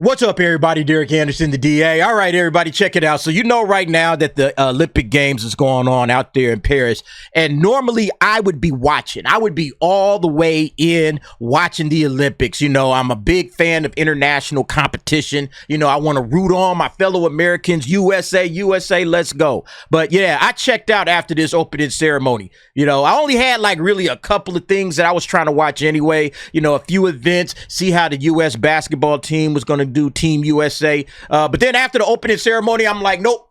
What's up, everybody? Derek Anderson, the DA. All right, everybody, check it out. So you know right now that the Olympic Games is going on out there in Paris, and normally I would be watching. I would be all the way in watching the Olympics. You know, I'm a big fan of international competition. You know, I want to root on my fellow Americans. USA, USA, let's go. But yeah, I checked out after this opening ceremony. You know, I only had like really a couple of things that I was trying to watch anyway. You know, a few events, see how the U.S. basketball team was going to do, Team USA. But then after the opening ceremony, I'm like, nope.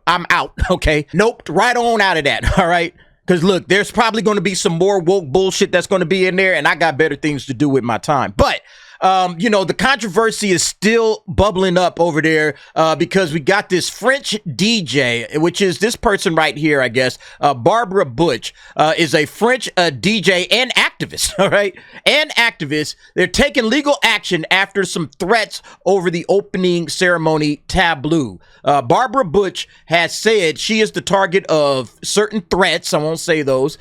I'm out. Okay. Nope. Right on out of that. All right. Because look, there's probably going to be some more woke bullshit that's going to be in there, and I got better things to do with my time. But you know, the controversy is still bubbling up over there because we got this French DJ, which is this person right here, I guess. Barbara Butch is a French DJ and activist, all right? And activist. They're taking legal action after some threats over the opening ceremony tableau. Barbara Butch has said she is the target of certain threats, I won't say those,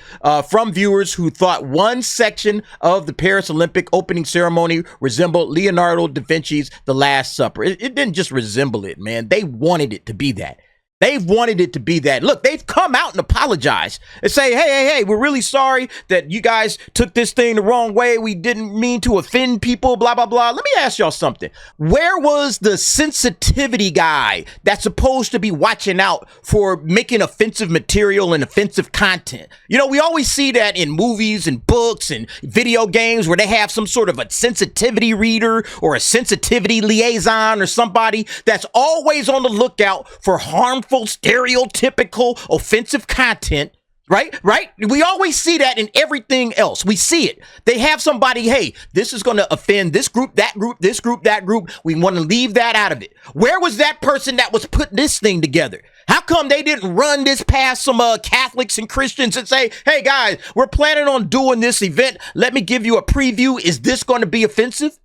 from viewers who thought one section of the Paris Olympic opening ceremony resembled Leonardo da Vinci's The Last Supper. It didn't just resemble it, man. They wanted it to be that. They've wanted it to be that. Look, they've come out and apologized and say, hey, we're really sorry that you guys took this thing the wrong way. We didn't mean to offend people, blah, blah, blah. Let me ask y'all something. Where was the sensitivity guy that's supposed to be watching out for making offensive material and offensive content? You know, we always see that in movies and books and video games where they have some sort of a sensitivity reader or a sensitivity liaison or somebody that's always on the lookout for harmful, stereotypical, offensive content, right? We always see that in everything else. We see it. They have somebody, hey, this is going to offend this group, that group, this group, that group. We want to leave that out of it. Where was that person that was putting this thing together? How come they didn't run this past some Catholics and Christians and say, hey, guys, we're planning on doing this event. Let me give you a preview. Is this going to be offensive?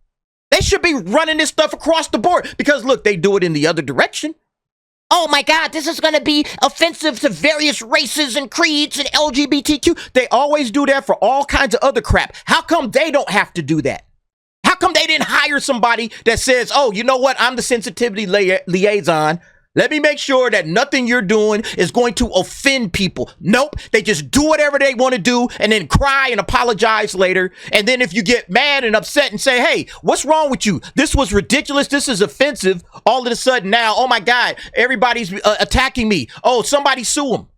They should be running this stuff across the board because, look, they do it in the other direction. Oh my God, this is going to be offensive to various races and creeds and LGBTQ. They always do that for all kinds of other crap. How come they don't have to do that? How come they didn't hire somebody that says, oh, you know what? I'm the sensitivity liaison. Let me make sure that nothing you're doing is going to offend people. Nope. They just do whatever they want to do and then cry and apologize later. And then if you get mad and upset and say, hey, what's wrong with you? This was ridiculous. This is offensive. All of a sudden now, oh my God, everybody's attacking me. Oh, somebody sue them.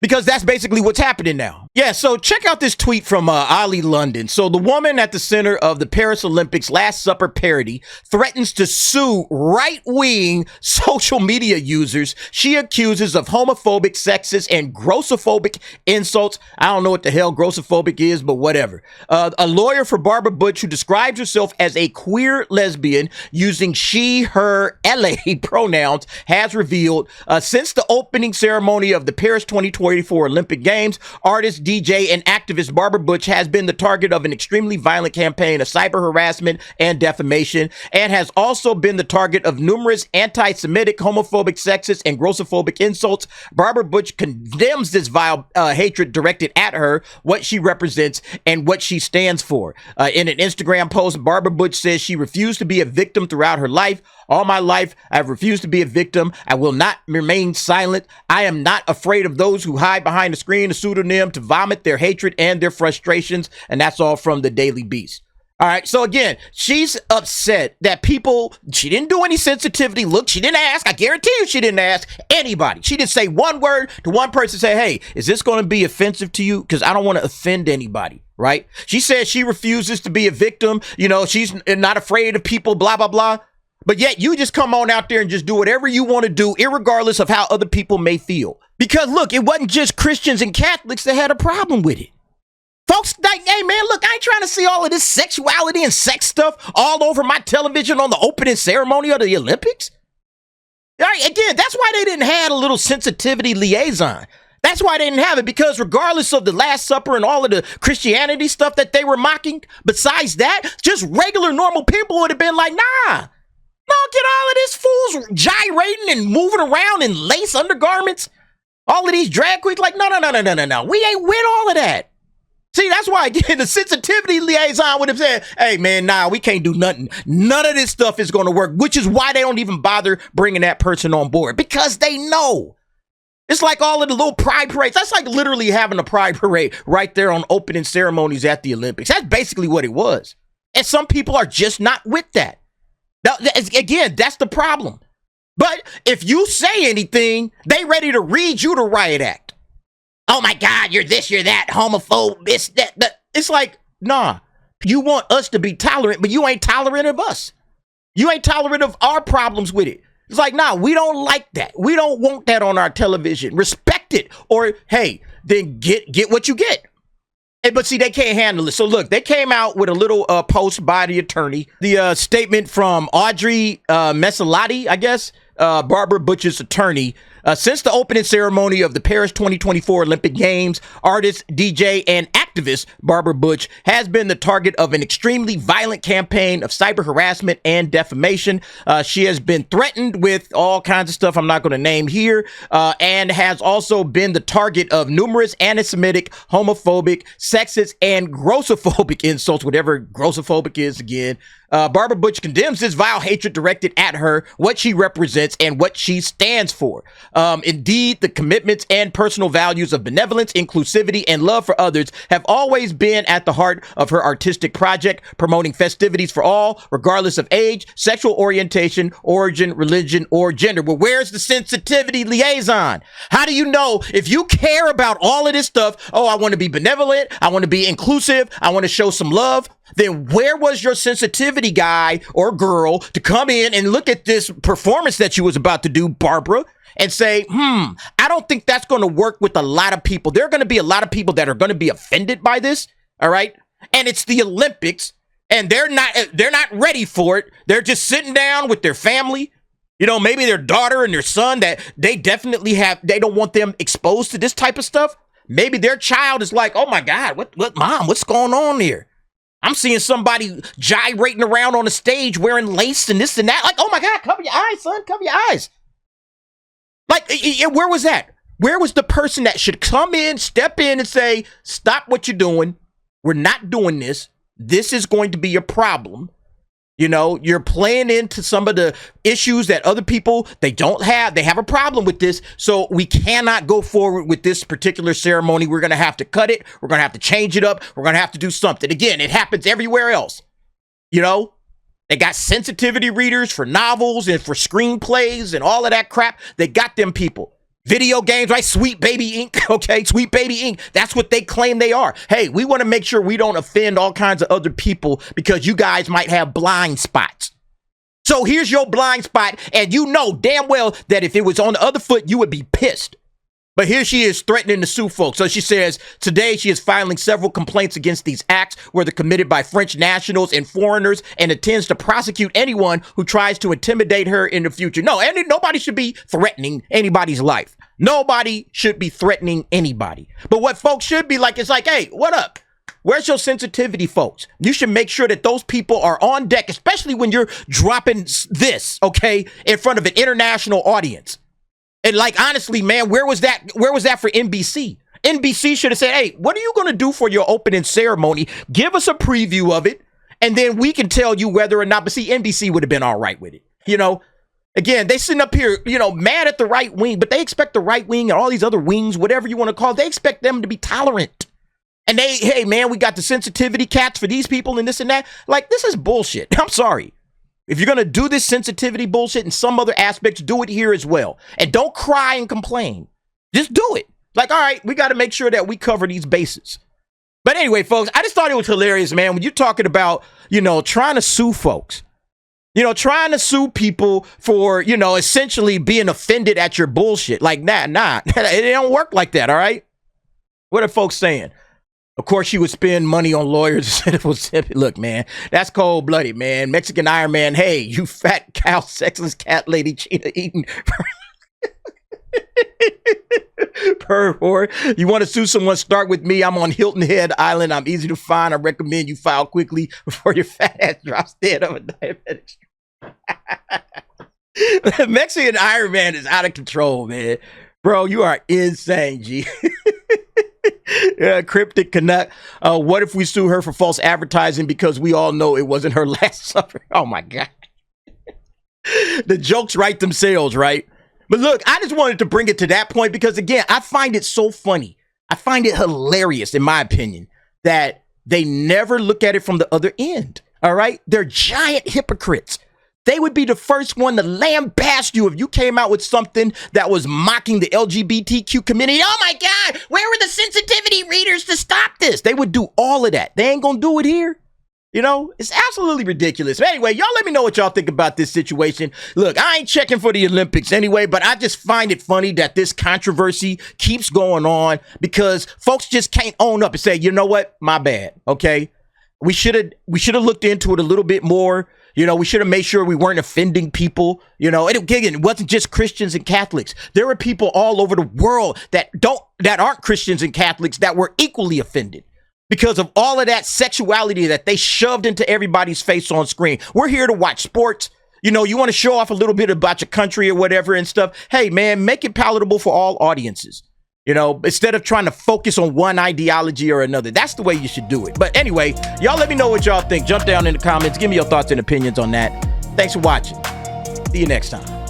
Because that's basically what's happening now. Yeah, so check out this tweet from Ali London. So the woman at the center of the Paris Olympics Last Supper parody threatens to sue right-wing social media users she accuses of homophobic, sexist, and grossophobic insults. I don't know what the hell grossophobic is, but whatever. A lawyer for Barbara Butch, who describes herself as a queer lesbian using she, her, LA pronouns, has revealed since the opening ceremony of the Paris 2024 Olympic Games, artist, DJ, and activist Barbara Butch has been the target of an extremely violent campaign of cyber harassment and defamation, and has also been the target of numerous anti-Semitic, homophobic, sexist, and grossophobic insults. Barbara Butch condemns this vile hatred directed at her, what she represents, and what she stands for. In an Instagram post, Barbara Butch says she refused to be a victim throughout her life. All my life, I've refused to be a victim. I will not remain silent. I am not afraid of those who hide behind a screen, a pseudonym, to vomit their hatred and their frustrations. And that's all from the Daily Beast. All right. So again, she's upset that people, she didn't do any sensitivity. Look, she didn't ask. I guarantee you she didn't ask anybody. She didn't say one word to one person, say, hey, is this going to be offensive to you? Because I don't want to offend anybody. Right. She says she refuses to be a victim. You know, she's not afraid of people, blah, blah, blah. But yet you just come on out there and just do whatever you want to do, irregardless of how other people may feel. Because look, it wasn't just Christians and Catholics that had a problem with it. Folks, like, hey man, look, I ain't trying to see all of this sexuality and sex stuff all over my television on the opening ceremony of the Olympics. All right, again, that's why they didn't have a little sensitivity liaison. That's why they didn't have it, because regardless of the Last Supper and all of the Christianity stuff that they were mocking, besides that, just regular normal people would have been like, nah. Don't get all of this fools gyrating and moving around in lace undergarments. All of these drag queens, like, no. We ain't with all of that. See, that's why, again, the sensitivity liaison would have said, hey, man, nah, we can't do nothing. None of this stuff is going to work, which is why they don't even bother bringing that person on board, because they know. It's like all of the little pride parades. That's like literally having a pride parade right there on opening ceremonies at the Olympics. That's basically what it was. And some people are just not with that. Now, again, that's the problem. But if you say anything, they ready to read you the riot act. Oh my God, you're this, you're that, homophobe, this, that. It's like, nah, you want us to be tolerant, but you ain't tolerant of us. You ain't tolerant of our problems with it. It's like, nah, we don't like that. We don't want that on our television. Respect it. Or, hey, then get what you get. But see, they can't handle it. So look, they came out with a little post by the attorney. The statement from Audrey Mesalati, I guess, Barbara Bush's attorney. Since the opening ceremony of the Paris 2024 Olympic Games, artist, DJ, and activist Barbara Bush has been the target of an extremely violent campaign of cyber harassment and defamation. She has been threatened with all kinds of stuff I'm not going to name here, and has also been the target of numerous anti-Semitic, homophobic, sexist, and grossophobic insults, whatever grossophobic is again. Barbara Bush condemns this vile hatred directed at her, what she represents, and what she stands for. Indeed, the commitments and personal values of benevolence, inclusivity, and love for others have always been at the heart of her artistic project, promoting festivities for all, regardless of age, sexual orientation, origin, religion, or gender. Well, where's the sensitivity liaison? How do you know if you care about all of this stuff? Oh, I want to be benevolent. I want to be inclusive. I want to show some love. Then where was your sensitivity guy or girl to come in and look at this performance that you was about to do, Barbara, and say, I don't think that's going to work with a lot of people. There are going to be a lot of people that are going to be offended by this. All right. And it's the Olympics and they're not ready for it. They're just sitting down with their family, you know, maybe their daughter and their son that they definitely they don't want them exposed to this type of stuff. Maybe their child is like, oh my God, what mom, what's going on here? I'm seeing somebody gyrating around on the stage wearing lace and this and that. Like, oh my God, cover your eyes, son, cover your eyes. Like, where was that? Where was the person that should come in, step in and say, stop what you're doing. We're not doing this. This is going to be a problem. You know, you're playing into some of the issues that other people, they don't have. They have a problem with this. So we cannot go forward with this particular ceremony. We're going to have to cut it. We're going to have to change it up. We're going to have to do something. Again, it happens everywhere else. You know, they got sensitivity readers for novels and for screenplays and all of that crap. They got them people. Video games, right? Sweet Baby Inc. Okay, Sweet Baby Inc. That's what they claim they are. Hey, we want to make sure we don't offend all kinds of other people because you guys might have blind spots. So here's your blind spot, and you know damn well that if it was on the other foot, you would be pissed. But here she is threatening to sue folks. So she says today she is filing several complaints against these acts, whether committed by French nationals and foreigners, and intends to prosecute anyone who tries to intimidate her in the future. No, and nobody should be threatening anybody's life. Nobody should be threatening anybody. But what folks should be like, it's like, hey, what up? Where's your sensitivity, folks? You should make sure that those people are on deck, especially when you're dropping this, okay, in front of an international audience. And like, honestly, man, where was that for NBC? NBC should have said, hey, what are you going to do for your opening ceremony? Give us a preview of it, and then we can tell you whether or not. But see, NBC would have been all right with it. You know, again, they sitting up here, you know, mad at the right wing, but they expect the right wing and all these other wings, whatever you want to call it, they expect them to be tolerant. And hey, man, we got the sensitivity cats for these people and this and that. Like, this is bullshit. I'm sorry. If you're going to do this sensitivity bullshit in some other aspects, do it here as well. And don't cry and complain. Just do it. Like, all right, we got to make sure that we cover these bases. But anyway, folks, I just thought it was hilarious, man, when you're talking about, you know, trying to sue folks. You know, trying to sue people for, you know, essentially being offended at your bullshit. Like, nah, it don't work like that, all right? What are folks saying? Of course, she would spend money on lawyers. Look, man, that's cold-blooded, man. Mexican Iron Man, hey, you fat cow, sexless cat lady, cheetah eating. Per whore. You want to sue someone, start with me. I'm on Hilton Head Island. I'm easy to find. I recommend you file quickly before your fat ass drops dead of a diabetic. Mexican Iron Man is out of control, man. Bro, you are insane, G. Yeah, Cryptic Canuck. What if we sue her for false advertising because we all know it wasn't her last supper? Oh my God. The jokes write themselves, right? But look, I just wanted to bring it to that point because, again, I find it so funny. I find it hilarious, in my opinion, that they never look at it from the other end. All right? They're giant hypocrites. They would be the first one to lambaste you if you came out with something that was mocking the LGBTQ community. Oh my God, where were the sensitivity readers to stop this? They would do all of that. They ain't gonna do it here. You know, it's absolutely ridiculous. But anyway, y'all let me know what y'all think about this situation. Look, I ain't checking for the Olympics anyway, but I just find it funny that this controversy keeps going on because folks just can't own up and say, you know what, my bad, okay? We should have looked into it a little bit more. You know, we should have made sure we weren't offending people. You know, it wasn't just Christians and Catholics. There were people all over the world that aren't Christians and Catholics that were equally offended because of all of that sexuality that they shoved into everybody's face on screen. We're here to watch sports. You know, you want to show off a little bit about your country or whatever and stuff. Hey, man, make it palatable for all audiences. You know, instead of trying to focus on one ideology or another. That's the way you should do it. But anyway, y'all let me know what y'all think. Jump down in the comments. Give me your thoughts and opinions on that. Thanks for watching. See you next time.